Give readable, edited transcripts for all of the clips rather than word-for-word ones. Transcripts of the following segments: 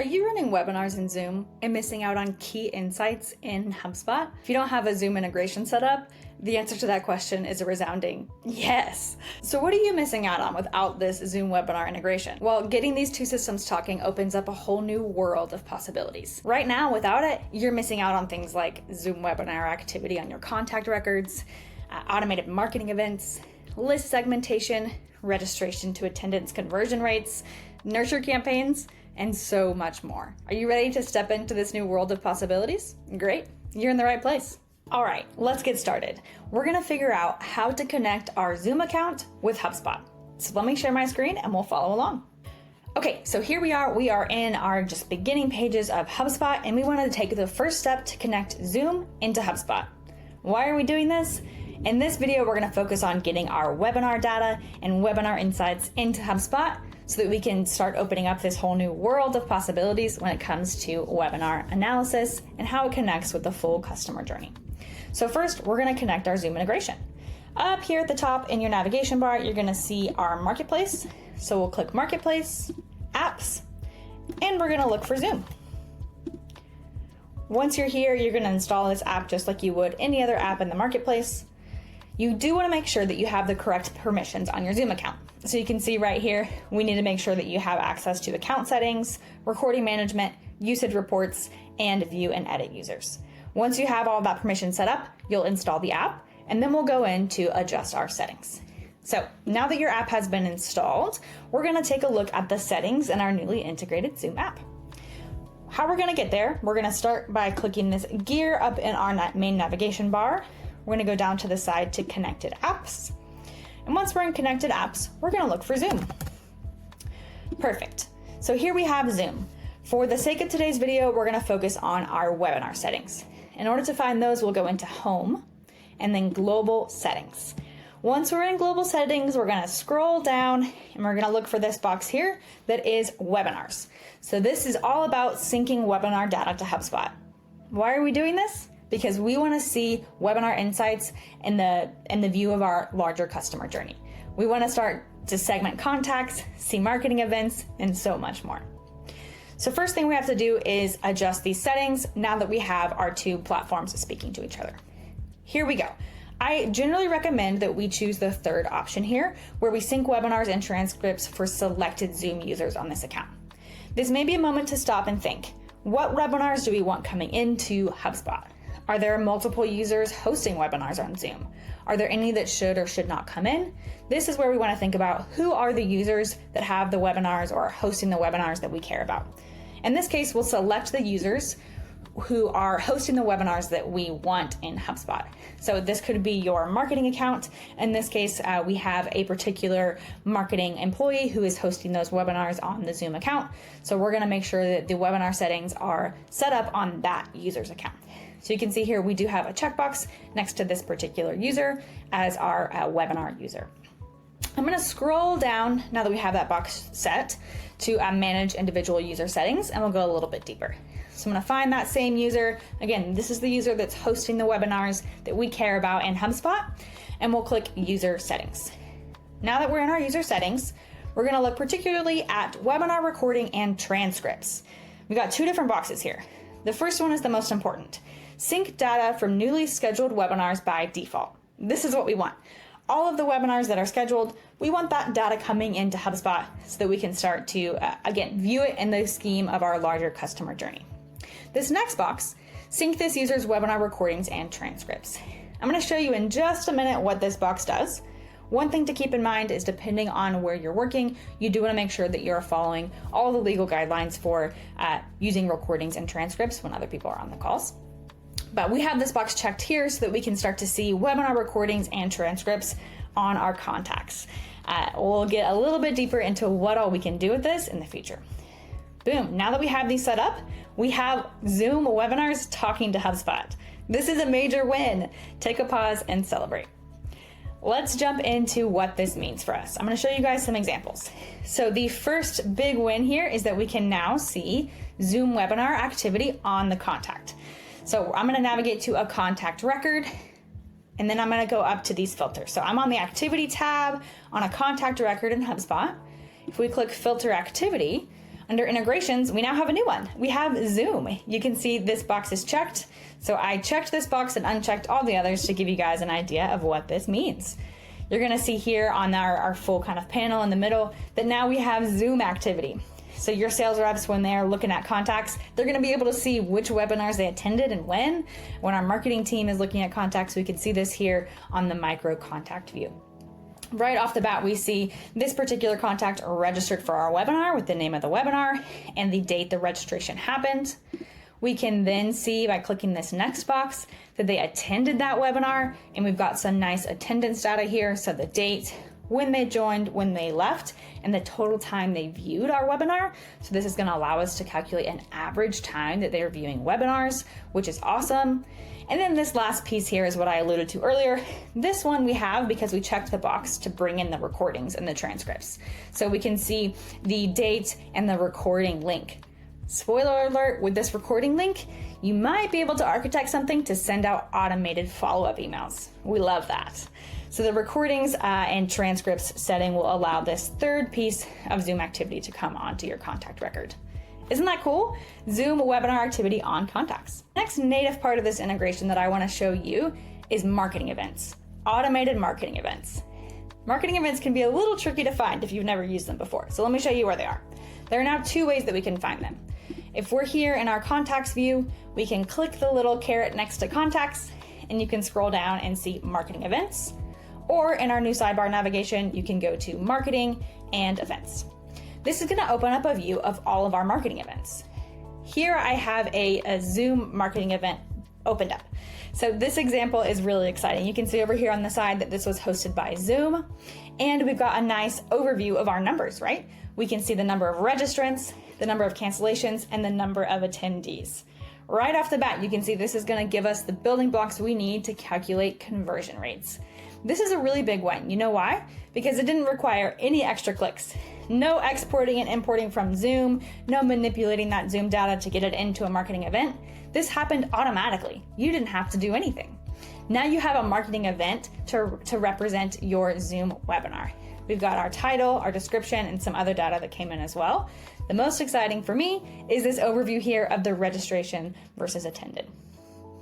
Are you running webinars in Zoom and missing out on key insights in HubSpot? If you don't have a Zoom integration set up, the answer to that question is a resounding yes. So what are you missing out on without this Zoom webinar integration? Well, getting these two systems talking opens up a whole new world of possibilities. Right now, without it, you're missing out on things like Zoom webinar activity on your contact records, automated marketing events, list segmentation, registration to attendance conversion rates, nurture campaigns, and so much more. Are you ready to step into this new world of possibilities? Great, you're in the right place. All right, let's get started. We're gonna figure out how to connect our Zoom account with HubSpot. So let me share my screen and we'll follow along. Okay, so here we are in our just beginning pages of HubSpot, and we wanted to take the first step to connect Zoom into HubSpot. Why are we doing this? In this video, we're gonna focus on getting our webinar data and webinar insights into HubSpot so that we can start opening up this whole new world of possibilities when it comes to webinar analysis and how it connects with the full customer journey. So first, we're gonna connect our Zoom integration. Up here at the top in your navigation bar, you're gonna see our marketplace. So we'll click Marketplace, Apps, and we're gonna look for Zoom. Once you're here, you're gonna install this app just like you would any other app in the marketplace. You do wanna make sure that you have the correct permissions on your Zoom account. So you can see right here, we need to make sure that you have access to account settings, recording management, usage reports, and view and edit users. Once you have all that permission set up, you'll install the app, and then we'll go in to adjust our settings. So now that your app has been installed, we're gonna take a look at the settings in our newly integrated Zoom app. How we're gonna get there, we're gonna start by clicking this gear up in our main navigation bar. We're gonna go down to the side to Connected Apps. And once we're in Connected Apps, we're gonna look for Zoom. Perfect. So here we have Zoom. For the sake of today's video, we're gonna focus on our webinar settings. In order to find those, we'll go into Home and then Global Settings. Once we're in Global Settings, we're gonna scroll down and we're gonna look for this box here that is Webinars. So this is all about syncing webinar data to HubSpot. Why are we doing this? Because we want to see webinar insights in the view of our larger customer journey. We want to start to segment contacts, see marketing events, and so much more. So first thing we have to do is adjust these settings now that we have our two platforms speaking to each other. Here we go. I generally recommend that we choose the third option here, where we sync webinars and transcripts for selected Zoom users on this account. This may be a moment to stop and think, what webinars do we want coming into HubSpot? Are there multiple users hosting webinars on Zoom? Are there any that should or should not come in? This is where we want to think about who are the users that have the webinars or are hosting the webinars that we care about. In this case, we'll select the users who are hosting the webinars that we want in HubSpot. So this could be your marketing account. In this case, we have a particular marketing employee who is hosting those webinars on the Zoom account. So we're going to make sure that the webinar settings are set up on that user's account. So you can see here, we do have a checkbox next to this particular user as our webinar user. I'm gonna scroll down now that we have that box set to manage individual user settings, and we'll go a little bit deeper. So I'm gonna find that same user. Again, this is the user that's hosting the webinars that we care about in HubSpot, and we'll click User Settings. Now that we're in our user settings, we're gonna look particularly at webinar recording and transcripts. We've got two different boxes here. The first one is the most important. Sync data from newly scheduled webinars by default. This is what we want. All of the webinars that are scheduled, we want that data coming into HubSpot so that we can start to, again, view it in the scheme of our larger customer journey. This next box, sync this user's webinar recordings and transcripts. I'm going to show you in just a minute what this box does. One thing to keep in mind is depending on where you're working, you do want to make sure that you're following all the legal guidelines for using recordings and transcripts when other people are on the calls. But we have this box checked here so that we can start to see webinar recordings and transcripts on our contacts. We'll get a little bit deeper into what all we can do with this in the future. Boom, now that we have these set up, we have Zoom webinars talking to HubSpot. This is a major win. Take a pause and celebrate. Let's jump into what this means for us. I'm gonna show you guys some examples. So the first big win here is that we can now see Zoom webinar activity on the contact. So I'm gonna navigate to a contact record, and then I'm gonna go up to these filters. So I'm on the activity tab on a contact record in HubSpot. If we click filter activity, Under integrations, we now have a new one. We have Zoom. You can see this box is checked. So I checked this box and unchecked all the others to give you guys an idea of what this means. You're gonna see here on our full kind of panel in the middle that now we have Zoom activity. So your sales reps, when they're looking at contacts, they're gonna be able to see which webinars they attended and when. When our marketing team is looking at contacts, we can see this here on the micro contact view. Right off the bat, we see this particular contact registered for our webinar with the name of the webinar and the date the registration happened. We can then see by clicking this next box that they attended that webinar, and we've got some nice attendance data here. So the date, when they joined, when they left, and the total time they viewed our webinar. So this is going to allow us to calculate an average time that they're viewing webinars, which is awesome. And then this last piece here is what I alluded to earlier. This one we have because we checked the box to bring in the recordings and the transcripts. So we can see the date and the recording link. Spoiler alert, with this recording link, you might be able to architect something to send out automated follow-up emails. We love that. So the recordings and transcripts setting will allow this third piece of Zoom activity to come onto your contact record. Isn't that cool? Zoom webinar activity on contacts. Next native part of this integration that I want to show you is marketing events, automated marketing events. Marketing events can be a little tricky to find if you've never used them before. So let me show you where they are. There are now two ways that we can find them. If we're here in our contacts view, we can click the little caret next to contacts and you can scroll down and see marketing events. Or in our new sidebar navigation, you can go to marketing and events. This is going to open up a view of all of our marketing events. Here I have a Zoom marketing event opened up. So this example is really exciting. You can see over here on the side that this was hosted by Zoom, and we've got a nice overview of our numbers, right? We can see the number of registrants, the number of cancellations, and the number of attendees. Right off the bat, you can see this is going to give us the building blocks we need to calculate conversion rates. This is a really big one. You know why? Because it didn't require any extra clicks. No exporting and importing from Zoom, no manipulating that Zoom data to get it into a marketing event. This happened automatically. You didn't have to do anything. Now you have a marketing event to represent your Zoom webinar. We've got our title, our description, and some other data that came in as well. The most exciting for me is this overview here of the registration versus attended.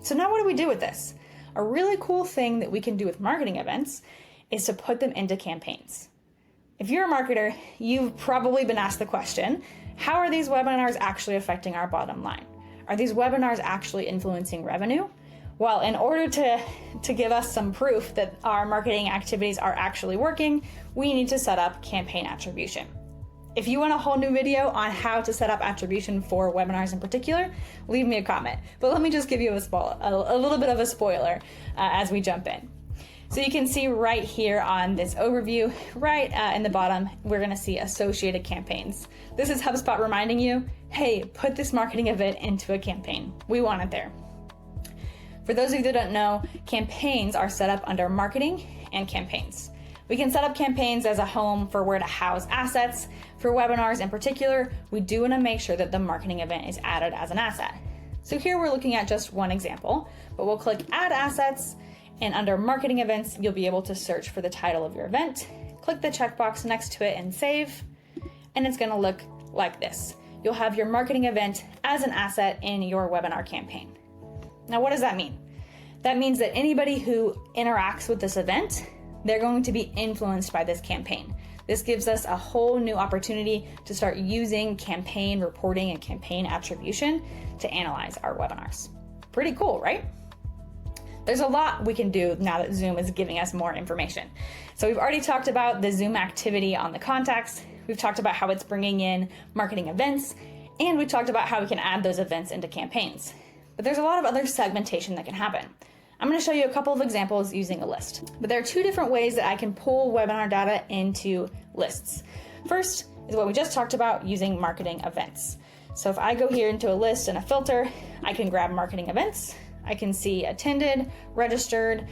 So now what do we do with this? A really cool thing that we can do with marketing events is to put them into campaigns. If you're a marketer, you've probably been asked the question, how are these webinars actually affecting our bottom line? Are these webinars actually influencing revenue? Well, in order to give us some proof that our marketing activities are actually working, we need to set up campaign attribution. If you want a whole new video on how to set up attribution for webinars in particular, leave me a comment. But let me just give you a little bit of a spoiler as we jump in. So you can see right here on this overview, right in the bottom, we're gonna see associated campaigns. This is HubSpot reminding you, hey, put this marketing event into a campaign. We want it there. For those of you that don't know, campaigns are set up under marketing and campaigns. We can set up campaigns as a home for where to house assets. For webinars in particular, we do want to make sure that the marketing event is added as an asset. So here we're looking at just one example, but we'll click Add Assets, and under Marketing Events, you'll be able to search for the title of your event, click the checkbox next to it and save, and it's going to look like this. You'll have your marketing event as an asset in your webinar campaign. Now, what does that mean? That means that anybody who interacts with this event, they're going to be influenced by this campaign. This gives us a whole new opportunity to start using campaign reporting and campaign attribution to analyze our webinars. Pretty cool, right? There's a lot we can do now that Zoom is giving us more information. So we've already talked about the Zoom activity on the contacts. We've talked about how it's bringing in marketing events, and we talked about how we can add those events into campaigns. But there's a lot of other segmentation that can happen. I'm going to show you a couple of examples using a list. But there are two different ways that I can pull webinar data into lists. First is what we just talked about, using marketing events. So if I go here into a list and a filter, I can grab marketing events. I can see attended, registered,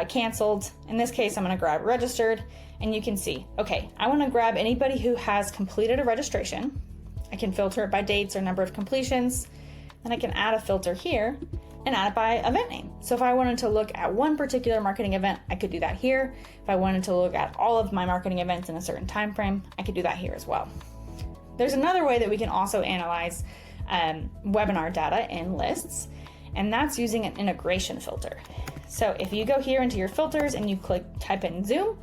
canceled. In this case, I'm going to grab registered, and you can see, okay, I want to grab anybody who has completed a registration. I can filter it by dates or number of completions. Then I can add a filter here and add it by event name. So if I wanted to look at one particular marketing event, I could do that here. If I wanted to look at all of my marketing events in a certain time frame, I could do that here as well. There's another way that we can also analyze webinar data in lists, and that's using an integration filter. So if you go here into your filters and you type in Zoom,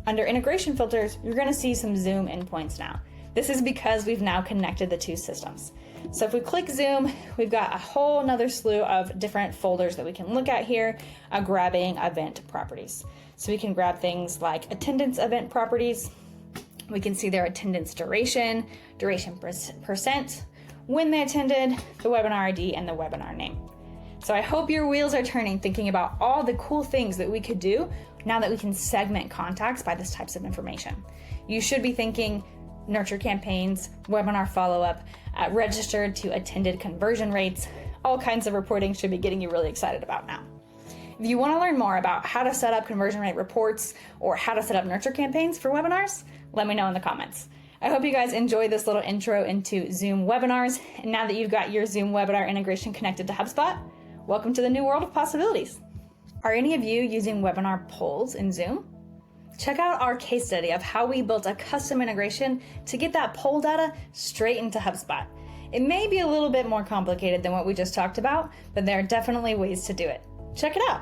under integration filters, you're going to see some Zoom endpoints now. This is because we've now connected the two systems. So if we click Zoom, we've got a whole nother slew of different folders that we can look at here, grabbing event properties. So we can grab things like attendance event properties. We can see their attendance duration, duration percent, when they attended, the webinar ID, and the webinar name. So I hope your wheels are turning thinking about all the cool things that we could do now that we can segment contacts by this types of information. You should be thinking nurture campaigns, webinar follow-up, registered to attended conversion rates. All kinds of reporting should be getting you really excited about now. If you want to learn more about how to set up conversion rate reports or how to set up nurture campaigns for webinars, let me know in the comments. I hope you guys enjoyed this little intro into Zoom webinars. And now that you've got your Zoom webinar integration connected to HubSpot, welcome to the new world of possibilities. Are any of you using webinar polls in Zoom? Check out our case study of how we built a custom integration to get that poll data straight into HubSpot. It may be a little bit more complicated than what we just talked about, but there are definitely ways to do it. Check it out.